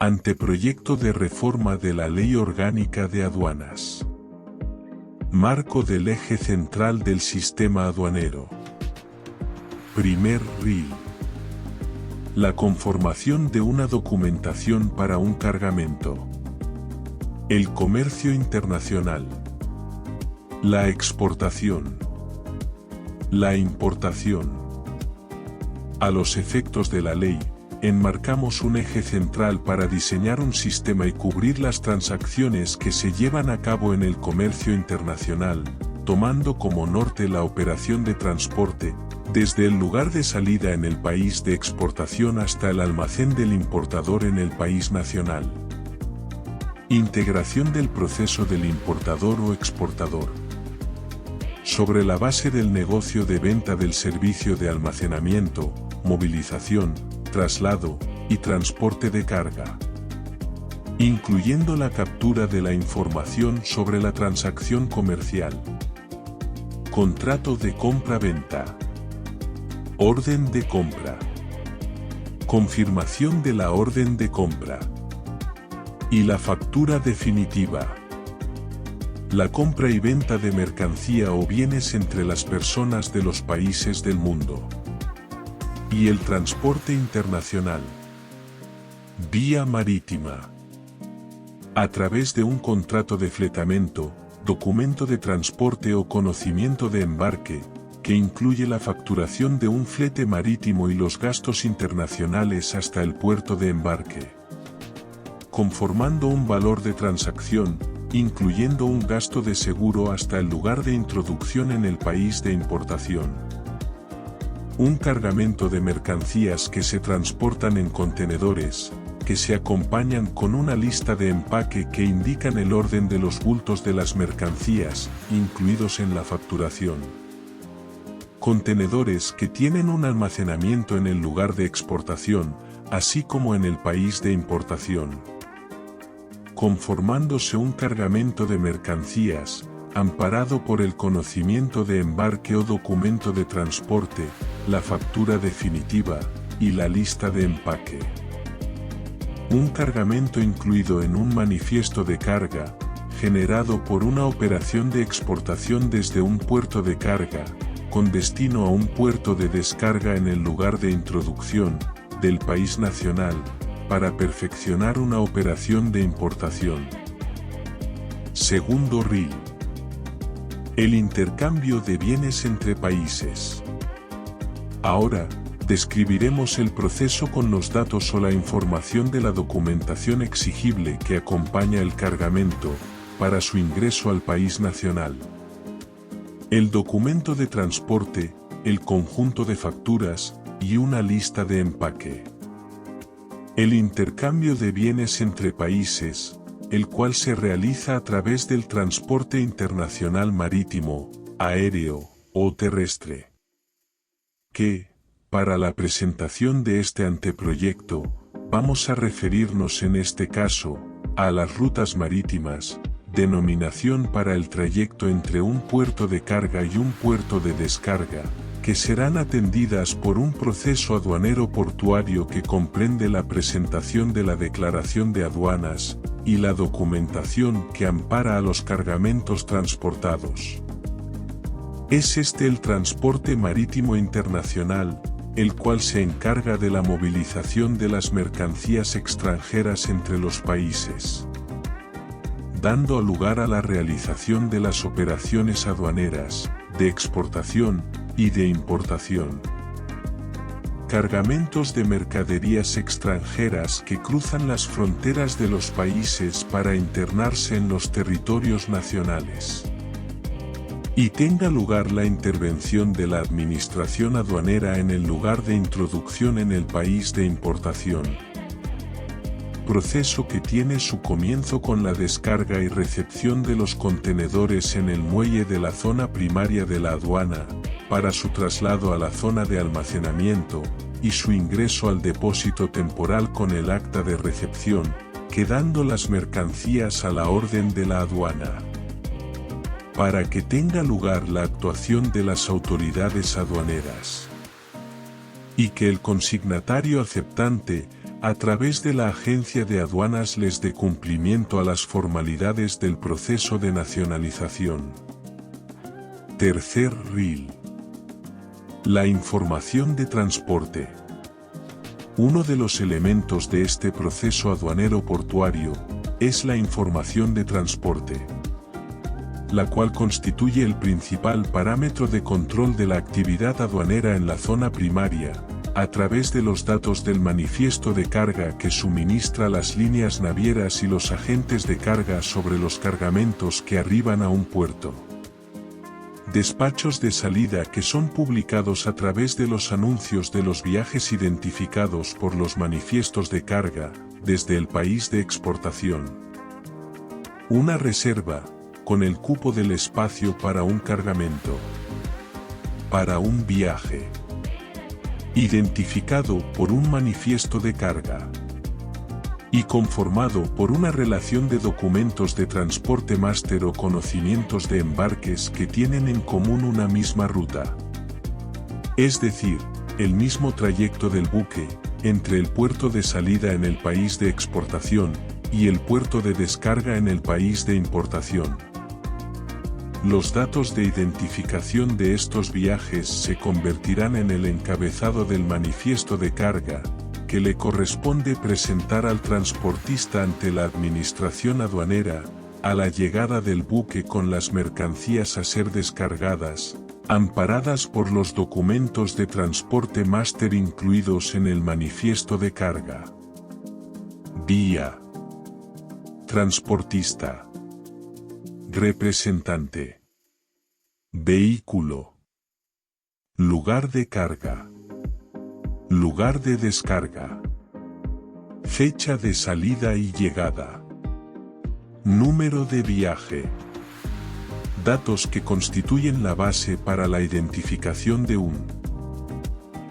Anteproyecto de reforma de la Ley Orgánica de Aduanas. Marco del eje central del sistema aduanero. Primer RIL. La conformación de una documentación para un cargamento. El comercio internacional. La exportación. La importación. A los efectos de la ley, enmarcamos un eje central para diseñar un sistema y cubrir las transacciones que se llevan a cabo en el comercio internacional, tomando como norte la operación de transporte, desde el lugar de salida en el país de exportación hasta el almacén del importador en el país nacional. Integración del proceso del importador o exportador. Sobre la base del negocio de venta del servicio de almacenamiento, movilización, traslado y transporte de carga, incluyendo la captura de la información sobre la transacción comercial. Contrato de compra-venta. Orden de compra. Confirmación de la orden de compra. Y la factura definitiva. La compra y venta de mercancía o bienes entre las personas de los países del mundo. Y el transporte internacional. Vía marítima. A través de un contrato de fletamento, documento de transporte o conocimiento de embarque, que incluye la facturación de un flete marítimo y los gastos internacionales hasta el puerto de embarque. Conformando un valor de transacción, incluyendo un gasto de seguro hasta el lugar de introducción en el país de importación. Un cargamento de mercancías que se transportan en contenedores, que se acompañan con una lista de empaque que indican el orden de los bultos de las mercancías, incluidos en la facturación. Contenedores que tienen un almacenamiento en el lugar de exportación, así como en el país de importación. Conformándose un cargamento de mercancías, amparado por el conocimiento de embarque o documento de transporte, la factura definitiva, y la lista de empaque. Un cargamento incluido en un manifiesto de carga, generado por una operación de exportación desde un puerto de carga, con destino a un puerto de descarga en el lugar de introducción, del país nacional, para perfeccionar una operación de importación. Segundo RIL. El intercambio de bienes entre países. Ahora, describiremos el proceso con los datos o la información de la documentación exigible que acompaña el cargamento, para su ingreso al país nacional. El documento de transporte, el conjunto de facturas, y una lista de empaque. El intercambio de bienes entre países, el cual se realiza a través del transporte internacional marítimo, aéreo o terrestre. Que, para la presentación de este anteproyecto, vamos a referirnos en este caso, a las rutas marítimas, denominación para el trayecto entre un puerto de carga y un puerto de descarga, que serán atendidas por un proceso aduanero portuario que comprende la presentación de la declaración de aduanas, y la documentación que ampara a los cargamentos transportados. Es este el transporte marítimo internacional, el cual se encarga de la movilización de las mercancías extranjeras entre los países, dando lugar a la realización de las operaciones aduaneras, de exportación y de importación. Cargamentos de mercaderías extranjeras que cruzan las fronteras de los países para internarse en los territorios nacionales. Y tenga lugar la intervención de la administración aduanera en el lugar de introducción en el país de importación. Proceso que tiene su comienzo con la descarga y recepción de los contenedores en el muelle de la zona primaria de la aduana, para su traslado a la zona de almacenamiento, y su ingreso al depósito temporal con el acta de recepción, quedando las mercancías a la orden de la aduana. Para que tenga lugar la actuación de las autoridades aduaneras. Y que el consignatario aceptante a través de la Agencia de Aduanas les dé cumplimiento a las formalidades del proceso de nacionalización. Tercer RIL. La información de transporte. Uno de los elementos de este proceso aduanero portuario es la información de transporte, la cual constituye el principal parámetro de control de la actividad aduanera en la zona primaria, a través de los datos del manifiesto de carga que suministra las líneas navieras y los agentes de carga sobre los cargamentos que arriban a un puerto. Despachos de salida que son publicados a través de los anuncios de los viajes identificados por los manifiestos de carga, desde el país de exportación. Una reserva, con el cupo del espacio para un cargamento. Para un viaje. Identificado por un manifiesto de carga. Y conformado por una relación de documentos de transporte máster o conocimientos de embarques que tienen en común una misma ruta. Es decir, el mismo trayecto del buque, entre el puerto de salida en el país de exportación, y el puerto de descarga en el país de importación. Los datos de identificación de estos viajes se convertirán en el encabezado del manifiesto de carga, que le corresponde presentar al transportista ante la administración aduanera, a la llegada del buque con las mercancías a ser descargadas, amparadas por los documentos de transporte máster incluidos en el manifiesto de carga. Vía. Transportista. Representante. Vehículo. Lugar de carga. Lugar de descarga. Fecha de salida y llegada. Número de viaje. Datos que constituyen la base para la identificación de un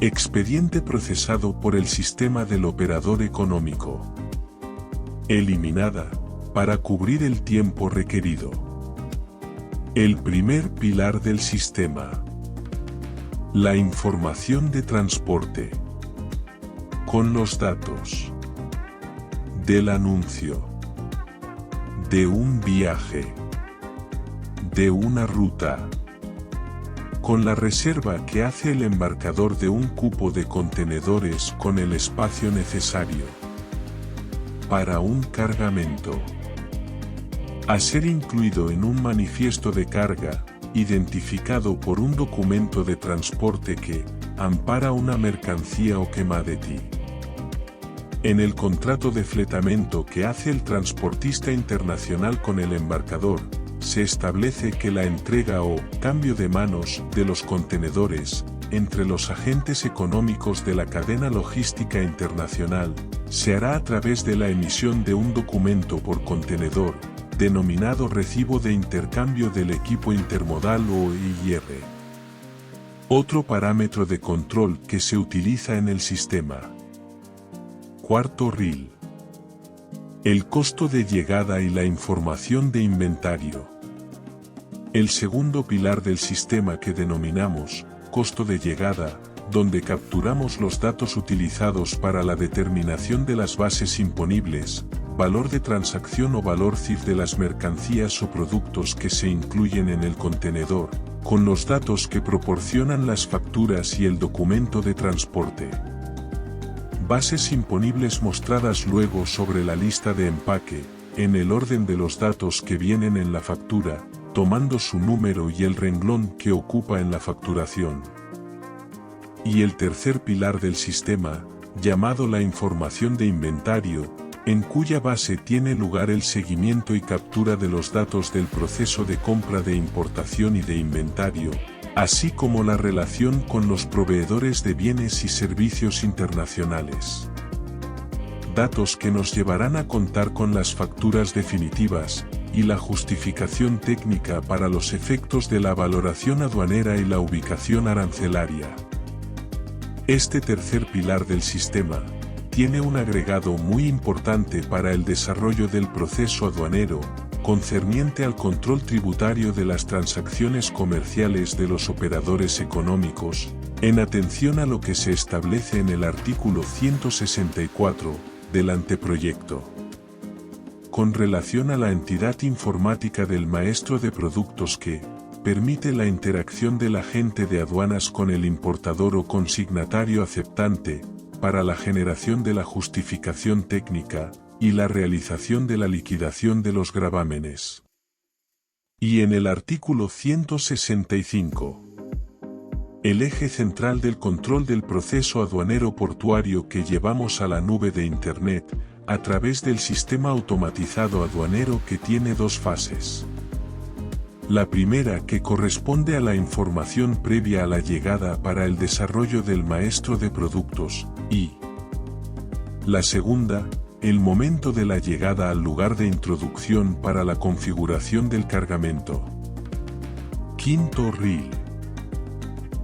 expediente procesado por el sistema del operador económico. Eliminada, para cubrir el tiempo requerido. El primer pilar del sistema. La información de transporte. Con los datos del anuncio, de un viaje, de una ruta, con la reserva que hace el embarcador de un cupo de contenedores con el espacio necesario para un cargamento, a ser incluido en un manifiesto de carga, identificado por un documento de transporte que ampara una mercancía o commodity. En el contrato de fletamento que hace el transportista internacional con el embarcador, se establece que la entrega o cambio de manos de los contenedores entre los agentes económicos de la cadena logística internacional se hará a través de la emisión de un documento por contenedor, denominado Recibo de Intercambio del Equipo Intermodal o IR. Otro parámetro de control que se utiliza en el sistema. Cuarto RIL. El costo de llegada y la información de inventario. El segundo pilar del sistema que denominamos costo de llegada, donde capturamos los datos utilizados para la determinación de las bases imponibles, valor de transacción o valor CIF de las mercancías o productos que se incluyen en el contenedor, con los datos que proporcionan las facturas y el documento de transporte. Bases imponibles mostradas luego sobre la lista de empaque, en el orden de los datos que vienen en la factura, tomando su número y el renglón que ocupa en la facturación. Y el tercer pilar del sistema, llamado la información de inventario, en cuya base tiene lugar el seguimiento y captura de los datos del proceso de compra de importación y de inventario, así como la relación con los proveedores de bienes y servicios internacionales. Datos que nos llevarán a contar con las facturas definitivas y la justificación técnica para los efectos de la valoración aduanera y la ubicación arancelaria. Este tercer pilar del sistema tiene un agregado muy importante para el desarrollo del proceso aduanero, concerniente al control tributario de las transacciones comerciales de los operadores económicos, en atención a lo que se establece en el artículo 164 del anteproyecto. Con relación a la entidad informática del maestro de productos que permite la interacción del agente de aduanas con el importador o consignatario aceptante, para la generación de la justificación técnica, y la realización de la liquidación de los gravámenes. Y en el artículo 165. El eje central del control del proceso aduanero portuario que llevamos a la nube de Internet, a través del sistema automatizado aduanero que tiene dos fases. La primera que corresponde a la información previa a la llegada para el desarrollo del maestro de productos, y la segunda, el momento de la llegada al lugar de introducción para la configuración del cargamento. Quinto RIL.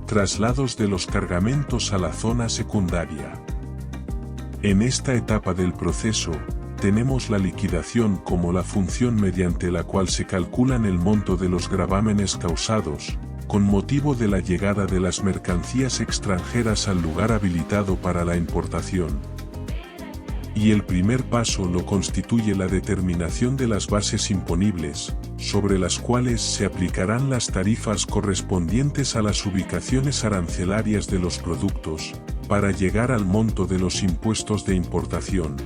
Traslados de los cargamentos a la zona secundaria. En esta etapa del proceso, tenemos la liquidación como la función mediante la cual se calculan el monto de los gravámenes causados, con motivo de la llegada de las mercancías extranjeras al lugar habilitado para la importación. Y el primer paso lo constituye la determinación de las bases imponibles, sobre las cuales se aplicarán las tarifas correspondientes a las ubicaciones arancelarias de los productos, para llegar al monto de los impuestos de importación,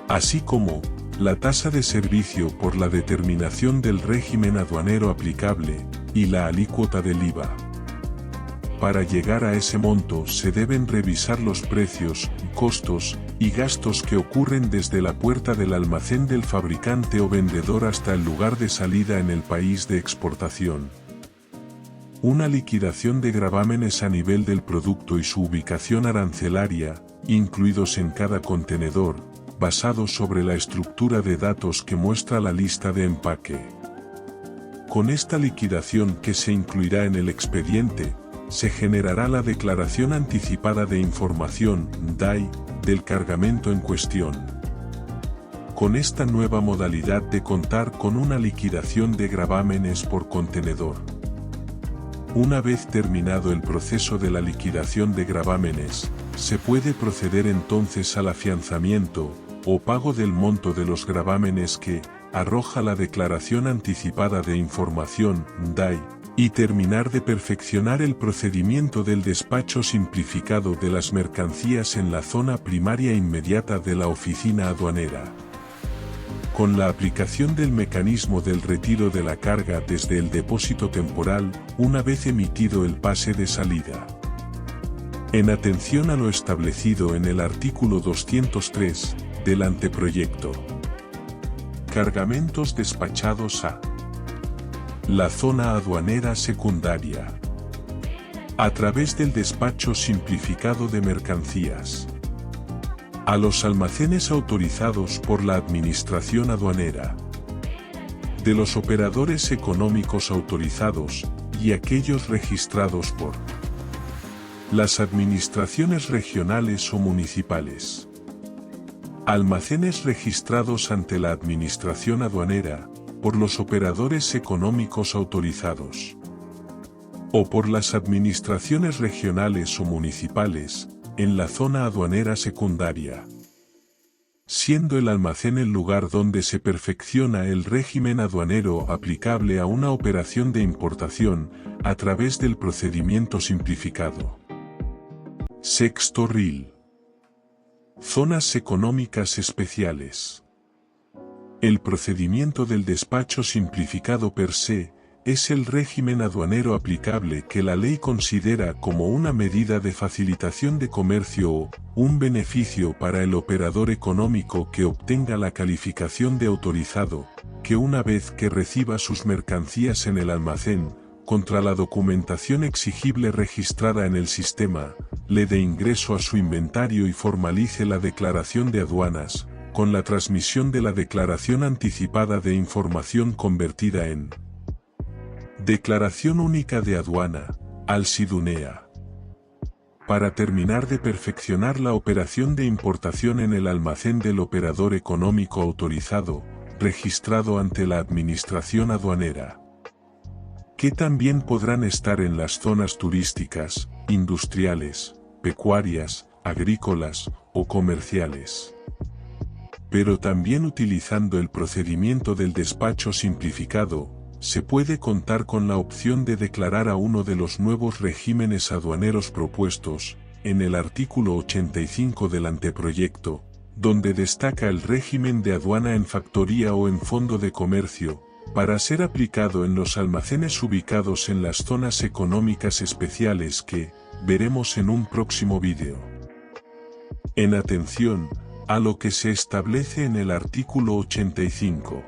así como la tasa de servicio por la determinación del régimen aduanero aplicable, y la alícuota del IVA. Para llegar a ese monto se deben revisar los precios, costos y gastos que ocurren desde la puerta del almacén del fabricante o vendedor hasta el lugar de salida en el país de exportación. Una liquidación de gravámenes a nivel del producto y su ubicación arancelaria, incluidos en cada contenedor, basado sobre la estructura de datos que muestra la lista de empaque. Con esta liquidación que se incluirá en el expediente, se generará la declaración anticipada de información, DAI, del cargamento en cuestión. Con esta nueva modalidad de contar con una liquidación de gravámenes por contenedor. Una vez terminado el proceso de la liquidación de gravámenes, se puede proceder entonces al afianzamiento, o pago del monto de los gravámenes que arroja la declaración anticipada de información, DAI, y terminar de perfeccionar el procedimiento del despacho simplificado de las mercancías en la zona primaria inmediata de la oficina aduanera. Con la aplicación del mecanismo del retiro de la carga desde el depósito temporal, una vez emitido el pase de salida. En atención a lo establecido en el artículo 203, del anteproyecto. Cargamentos despachados a la zona aduanera secundaria. A través del despacho simplificado de mercancías. A los almacenes autorizados por la Administración Aduanera. De los operadores económicos autorizados, y aquellos registrados por las administraciones regionales o municipales. Almacenes registrados ante la Administración Aduanera, por los operadores económicos autorizados. O por las administraciones regionales o municipales, en la zona aduanera secundaria. Siendo el almacén el lugar donde se perfecciona el régimen aduanero aplicable a una operación de importación, a través del procedimiento simplificado. Sexto RIL. Zonas económicas especiales. El procedimiento del despacho simplificado per se, es el régimen aduanero aplicable que la ley considera como una medida de facilitación de comercio o un beneficio para el operador económico que obtenga la calificación de autorizado, que una vez que reciba sus mercancías en el almacén, contra la documentación exigible registrada en el sistema, le dé ingreso a su inventario y formalice la declaración de aduanas, con la transmisión de la declaración anticipada de información convertida en Declaración Única de Aduana, al SIDUNEA. Para terminar de perfeccionar la operación de importación en el almacén del operador económico autorizado, registrado ante la Administración Aduanera, que también podrán estar en las zonas turísticas, industriales, pecuarias, agrícolas o comerciales. Pero también utilizando el procedimiento del despacho simplificado, se puede contar con la opción de declarar a uno de los nuevos regímenes aduaneros propuestos, en el artículo 85 del anteproyecto, donde destaca el régimen de aduana en factoría o en fondo de comercio, para ser aplicado en los almacenes ubicados en las zonas económicas especiales que veremos en un próximo vídeo. En atención a lo que se establece en el artículo 85.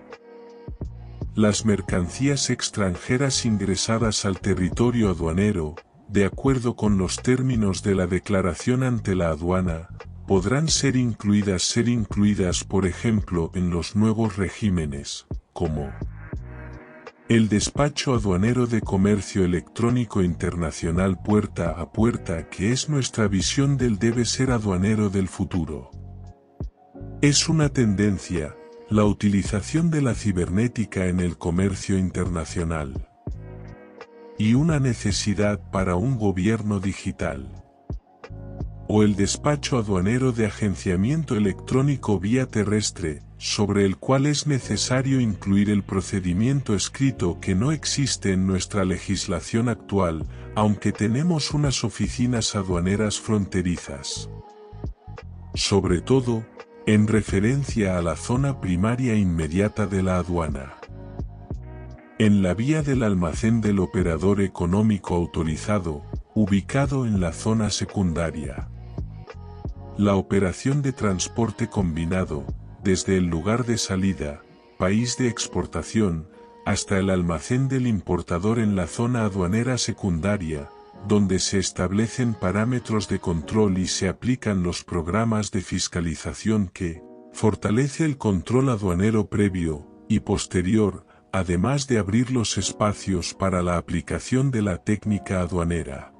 Las mercancías extranjeras ingresadas al territorio aduanero, de acuerdo con los términos de la declaración ante la aduana, podrán ser incluidas por ejemplo en los nuevos regímenes, como el despacho aduanero de comercio electrónico internacional puerta a puerta, que es nuestra visión del debe ser aduanero del futuro. Es una tendencia, la utilización de la cibernética en el comercio internacional, y una necesidad para un gobierno digital. O el despacho aduanero de agenciamiento electrónico vía terrestre, sobre el cual es necesario incluir el procedimiento escrito que no existe en nuestra legislación actual, aunque tenemos unas oficinas aduaneras fronterizas. Sobre todo, en referencia a la zona primaria inmediata de la aduana. En la vía del almacén del operador económico autorizado, ubicado en la zona secundaria. La operación de transporte combinado, desde el lugar de salida, país de exportación, hasta el almacén del importador en la zona aduanera secundaria, donde se establecen parámetros de control y se aplican los programas de fiscalización que fortalece el control aduanero previo y posterior, además de abrir los espacios para la aplicación de la técnica aduanera.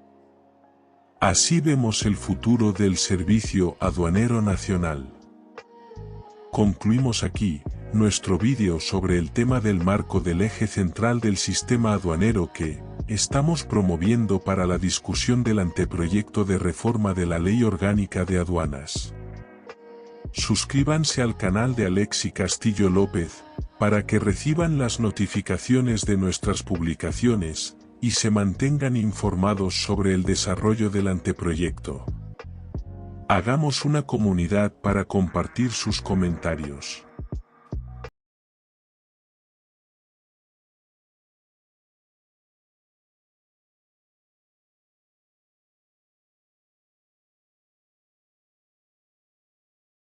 Así vemos el futuro del Servicio Aduanero Nacional. Concluimos aquí nuestro vídeo sobre el tema del marco del eje central del sistema aduanero que estamos promoviendo para la discusión del anteproyecto de reforma de la Ley Orgánica de Aduanas. Suscríbanse al canal de Alexi Castillo López, para que reciban las notificaciones de nuestras publicaciones, y se mantengan informados sobre el desarrollo del anteproyecto. Hagamos una comunidad para compartir sus comentarios.